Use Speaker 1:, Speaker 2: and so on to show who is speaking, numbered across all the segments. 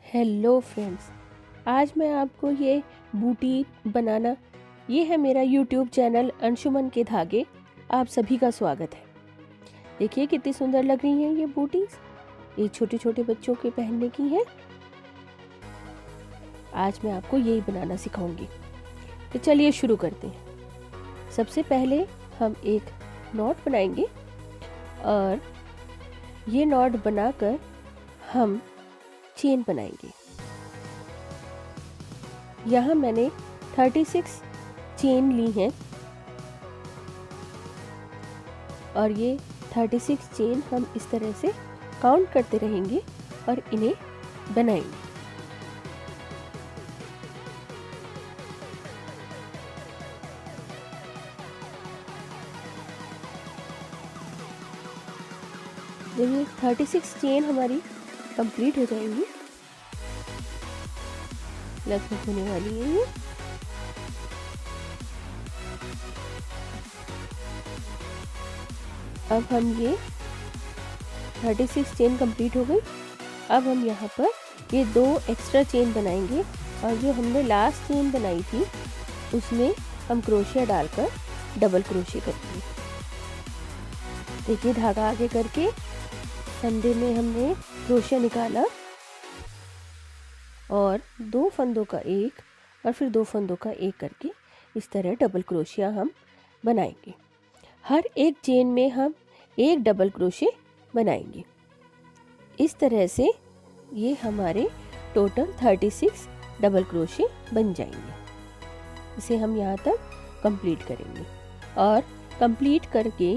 Speaker 1: Hello friends, आज मैं आपको ये बूटी बनाना, ये है मेरा यूट्यूब चैनल अंशुमन के धागे। आप सभी का स्वागत है। देखिए कितनी सुंदर लग रही हैं ये बूटीज। ये छोटे छोटे बच्चों के पहनने की हैं। आज मैं आपको यही बनाना सिखाऊंगी। तो चलिए शुरू करते हैं। सबसे पहले हम एक नॉट बनाएंगे और ये नॉट बनाकर हम चेन बनाएंगे। यहाँ मैंने 36 चेन ली हैं और ये 36 चेन हम इस तरह से काउंट करते रहेंगे और इन्हें बनाएंगे। जब ये 36 चेन हमारी कंप्लीट हो जाएंगी, लगभग होने वाली है ये, अब हम ये 36 चेन कंप्लीट हो गई। अब हम यहाँ पर ये 2 एक्स्ट्रा चेन बनाएंगे और जो हमने लास्ट चेन बनाई थी उसमें हम क्रोशिया डालकर डबल क्रोशिया करेंगे। देखिए धागा आगे करके फंदे में हमने क्रोशिया निकाला और 2 फंदों का एक और फिर 2 फंदों का एक करके इस तरह डबल क्रोशिया हम बनाएंगे। हर एक चेन में हम एक डबल क्रोशे बनाएंगे। इस तरह से ये हमारे टोटल 36 डबल क्रोशे बन जाएंगे। इसे हम यहाँ तक कंप्लीट करेंगे और कंप्लीट करके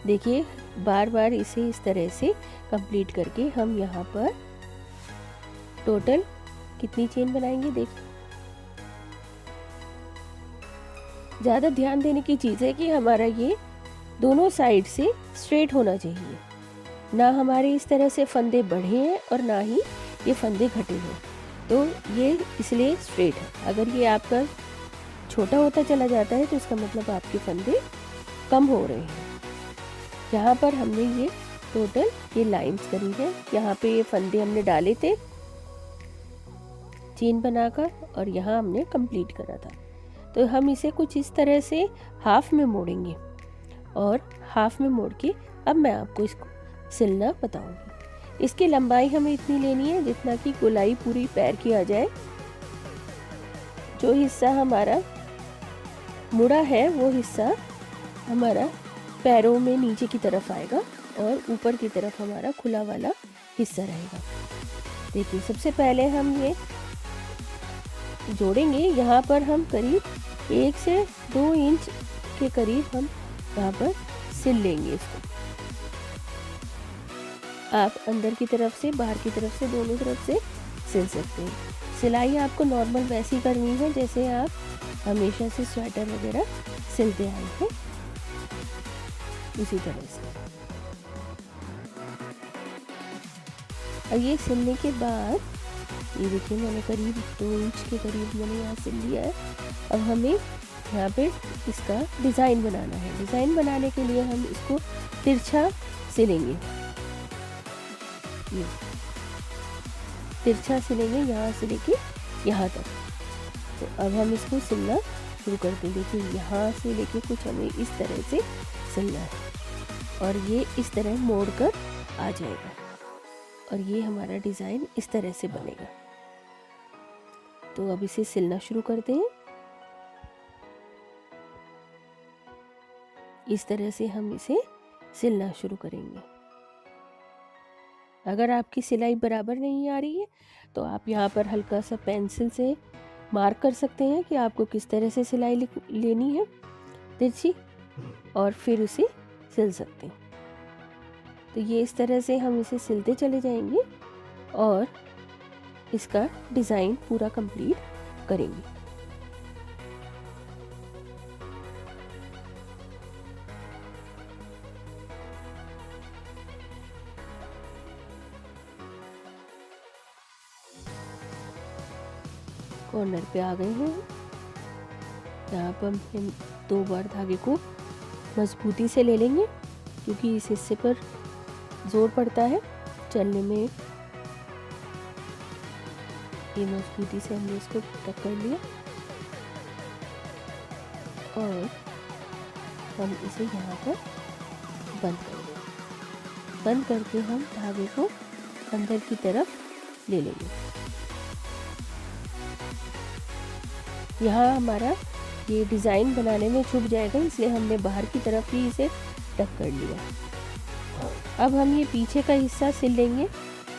Speaker 1: देखिए बार बार इसे इस तरह से कंप्लीट करके हम यहाँ पर टोटल कितनी चेन बनाएंगे। देखिए ज़्यादा ध्यान देने की चीज़ है कि हमारा ये दोनों साइड से स्ट्रेट होना चाहिए, ना हमारे इस तरह से फंदे बढ़े हैं और ना ही ये फंदे घटे हैं, तो ये इसलिए स्ट्रेट है। अगर ये आपका छोटा होता चला जाता है तो इसका मतलब आपके फंदे कम हो रहे हैं। यहाँ पर हमने ये टोटल ये लाइंस करी है, यहाँ पे ये फंदे हमने डाले थे चेन बनाकर और यहाँ हमने कंप्लीट करा था। तो हम इसे कुछ इस तरह से हाफ में मोड़ेंगे और हाफ में मोड़ के अब मैं आपको इसको सिलना बताऊंगी। इसकी लंबाई हमें इतनी लेनी है जितना कि गोलाई पूरी पैर की आ जाए। जो हिस्सा हमारा मुड़ा है वो हिस्सा हमारा पैरों में नीचे की तरफ आएगा और ऊपर की तरफ हमारा खुला वाला हिस्सा रहेगा। देखिए सबसे पहले हम ये जोड़ेंगे। यहाँ पर हम करीब 1 से 2 इंच के करीब हम यहाँ पर सिल लेंगे इसको। आप अंदर की तरफ से बाहर की तरफ से दोनों तरफ से सिल सकते हैं। सिलाई आपको नॉर्मल वैसी करनी है जैसे आप हमेशा से स्वेटर वगैरह सिलते आए हैं, इसी तरह से। और ये सिलने के बाद ये देखिए मैंने करीब 2 इंच के करीब मैंने यहाँ सिल लिया है। अब हमें यहाँ पे इसका डिज़ाइन बनाना है। डिज़ाइन बनाने के लिए हम इसको तिरछा सिलेंगे। ये तिरछा सिलेंगे यहाँ से लेके यहाँ तक। तो अब हम इसको सिलना शुरू करते हैं। देखिए यहाँ से लेके कुछ हमें इस तरह से सिलना है और ये इस तरह मोड़ कर आ जाएगा और ये हमारा डिज़ाइन इस तरह से बनेगा। तो अब इसे सिलना शुरू करते हैं। इस तरह से हम इसे सिलना शुरू करेंगे। अगर आपकी सिलाई बराबर नहीं आ रही है तो आप यहाँ पर हल्का सा पेंसिल से मार्क कर सकते हैं कि आपको किस तरह से सिलाई लेनी है तिरछी, और फिर उसे सिल सकते हैं। तो ये इस तरह से हम इसे सिलते चले जाएंगे और इसका डिज़ाइन पूरा कंप्लीट करेंगे। कॉर्नर पे आ गए हैं। यहाँ पर हम 2 बार धागे को मजबूती से ले लेंगे क्योंकि इस हिस्से पर जोर पड़ता है चलने में। ये मजबूती से हमने इसको टक कर लिया और हम इसे यहाँ पर बंद कर देंगे। बंद करके हम धागे को अंदर की तरफ ले लेंगे। यहाँ हमारा ये डिज़ाइन बनाने में छुप जाएगा, इसलिए हमने बाहर की तरफ ही इसे टक कर लिया। अब हम ये पीछे का हिस्सा सिल लेंगे,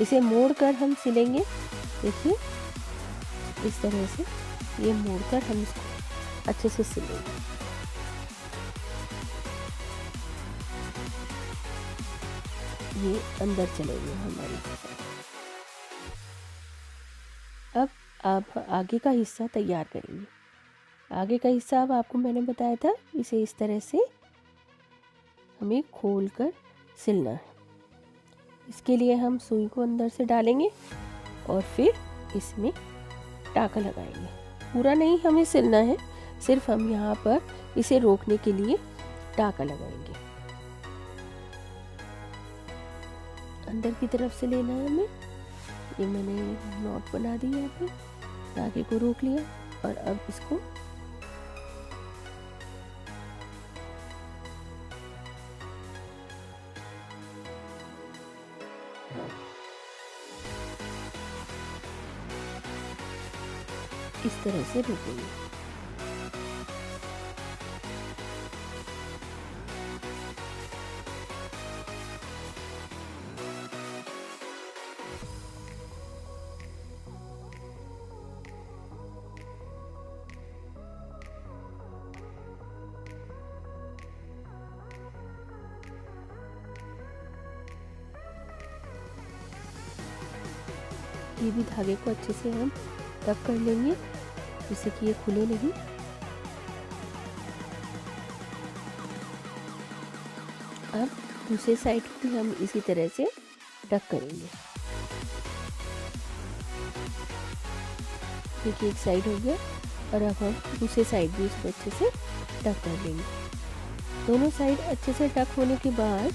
Speaker 1: इसे मोड़ कर हम सिलेंगे। देखिए इस तरह से ये मोड़ कर हम इसको अच्छे से सिलेंगे। ये अंदर चलेंगे हमारी। अब आप आगे का हिस्सा तैयार करेंगे। आगे का हिस्सा अब आपको मैंने बताया था, इसे इस तरह से हमें खोल कर सिलना है। इसके लिए हम सुई को अंदर से डालेंगे और फिर इसमें टाका लगाएंगे। पूरा नहीं हमें सिलना है, सिर्फ हम यहाँ पर इसे रोकने के लिए टाका लगाएंगे। अंदर की तरफ से लेना है हमें। ये मैंने नॉट बना दी यहाँ पे, धागे को रोक लिया और अब इसको इस तरह से रोकेंगे। ये भी धागे को अच्छे से हम टक कर लेंगे, जिससे कि ये खुले नहीं। अब दूसरे साइड भी हम इसी तरह से टक करेंगे। देखिए एक साइड हो गया और अब हम दूसरे साइड भी इसको अच्छे से टक कर लेंगे। दोनों साइड अच्छे से टक होने के बाद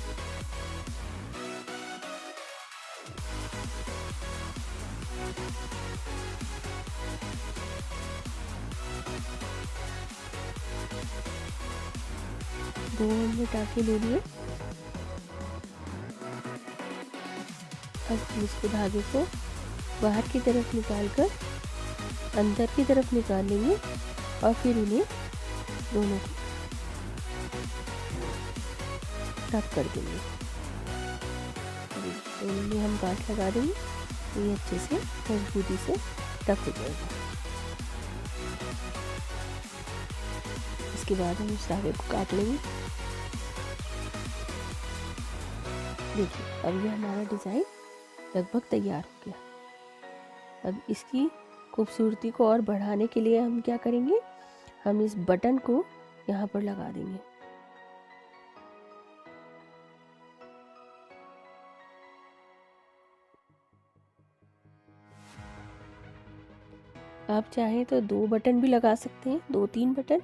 Speaker 1: दो हमने टाके ले लिए। अब हम इसको धागे को बाहर की तरफ निकाल कर अंदर की तरफ निकाल लेंगे और फिर उन्हें दोनों को टक कर देंगे। दोनों में हम गांठ लगा देंगे तो ये अच्छे से मजबूती से टक हो जाएगा। इसके बाद हम इस धागे को काट लेंगे। देखिए अब ये हमारा डिज़ाइन लगभग तैयार हो गया। अब इसकी खूबसूरती को और बढ़ाने के लिए हम क्या करेंगे, हम इस बटन को यहाँ पर लगा देंगे। आप चाहें तो 2 बटन भी लगा सकते हैं, 2-3 बटन।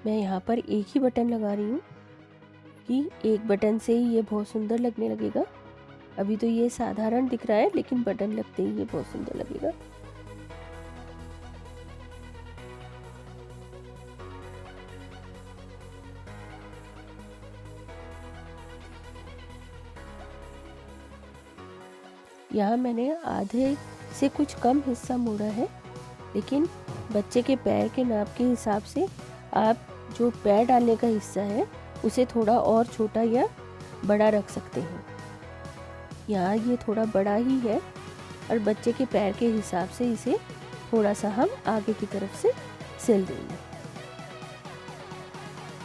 Speaker 1: मैं यहाँ पर एक ही बटन लगा रही हूँ कि एक बटन से ही ये बहुत सुंदर लगने लगेगा। अभी तो ये साधारण दिख रहा है, लेकिन बटन लगते ही ये बहुत सुंदर लगेगा। यहाँ मैंने आधे से कुछ कम हिस्सा मोड़ा है, लेकिन बच्चे के पैर के नाप के हिसाब से आप जो पैर डालने का हिस्सा है उसे थोड़ा और छोटा या बड़ा रख सकते हैं। यहाँ ये थोड़ा बड़ा ही है और बच्चे के पैर के हिसाब से इसे थोड़ा सा हम आगे की तरफ से सिल देंगे।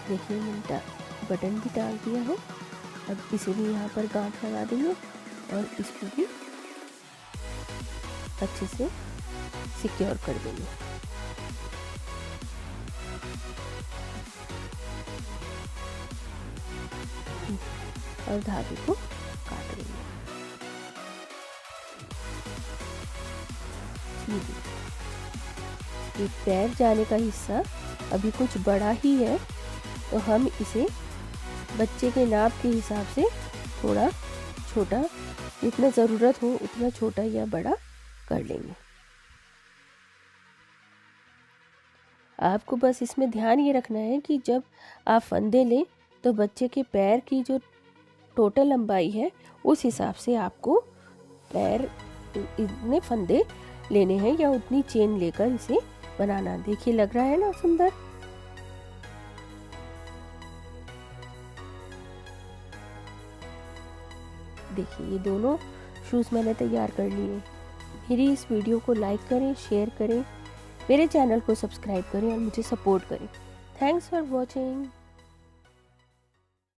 Speaker 1: देखिए मैंने बटन भी डाल दिया है। अब इसे भी यहाँ पर गांठ लगा देंगे और इसको भी अच्छे से सिक्योर कर देंगे। और धागे को काट देंगे। ये पैर जाने का हिस्सा अभी कुछ बड़ा ही है, तो हम इसे बच्चे के नाप के हिसाब से थोड़ा छोटा, जितना ज़रूरत हो उतना छोटा या बड़ा कर लेंगे। आपको बस इसमें ध्यान ये रखना है कि जब आप फंदे लें तो बच्चे के पैर की जो टोटल लंबाई है उस हिसाब से आपको पैर इतने फंदे लेने हैं या उतनी चेन लेकर इसे बनाना। देखिए लग रहा है ना सुंदर। देखिए ये दोनों शूज़ मैंने तैयार कर लिए। मेरी इस वीडियो को लाइक करें, शेयर करें, मेरे चैनल को सब्सक्राइब करें और मुझे सपोर्ट करें। Thanks for watching.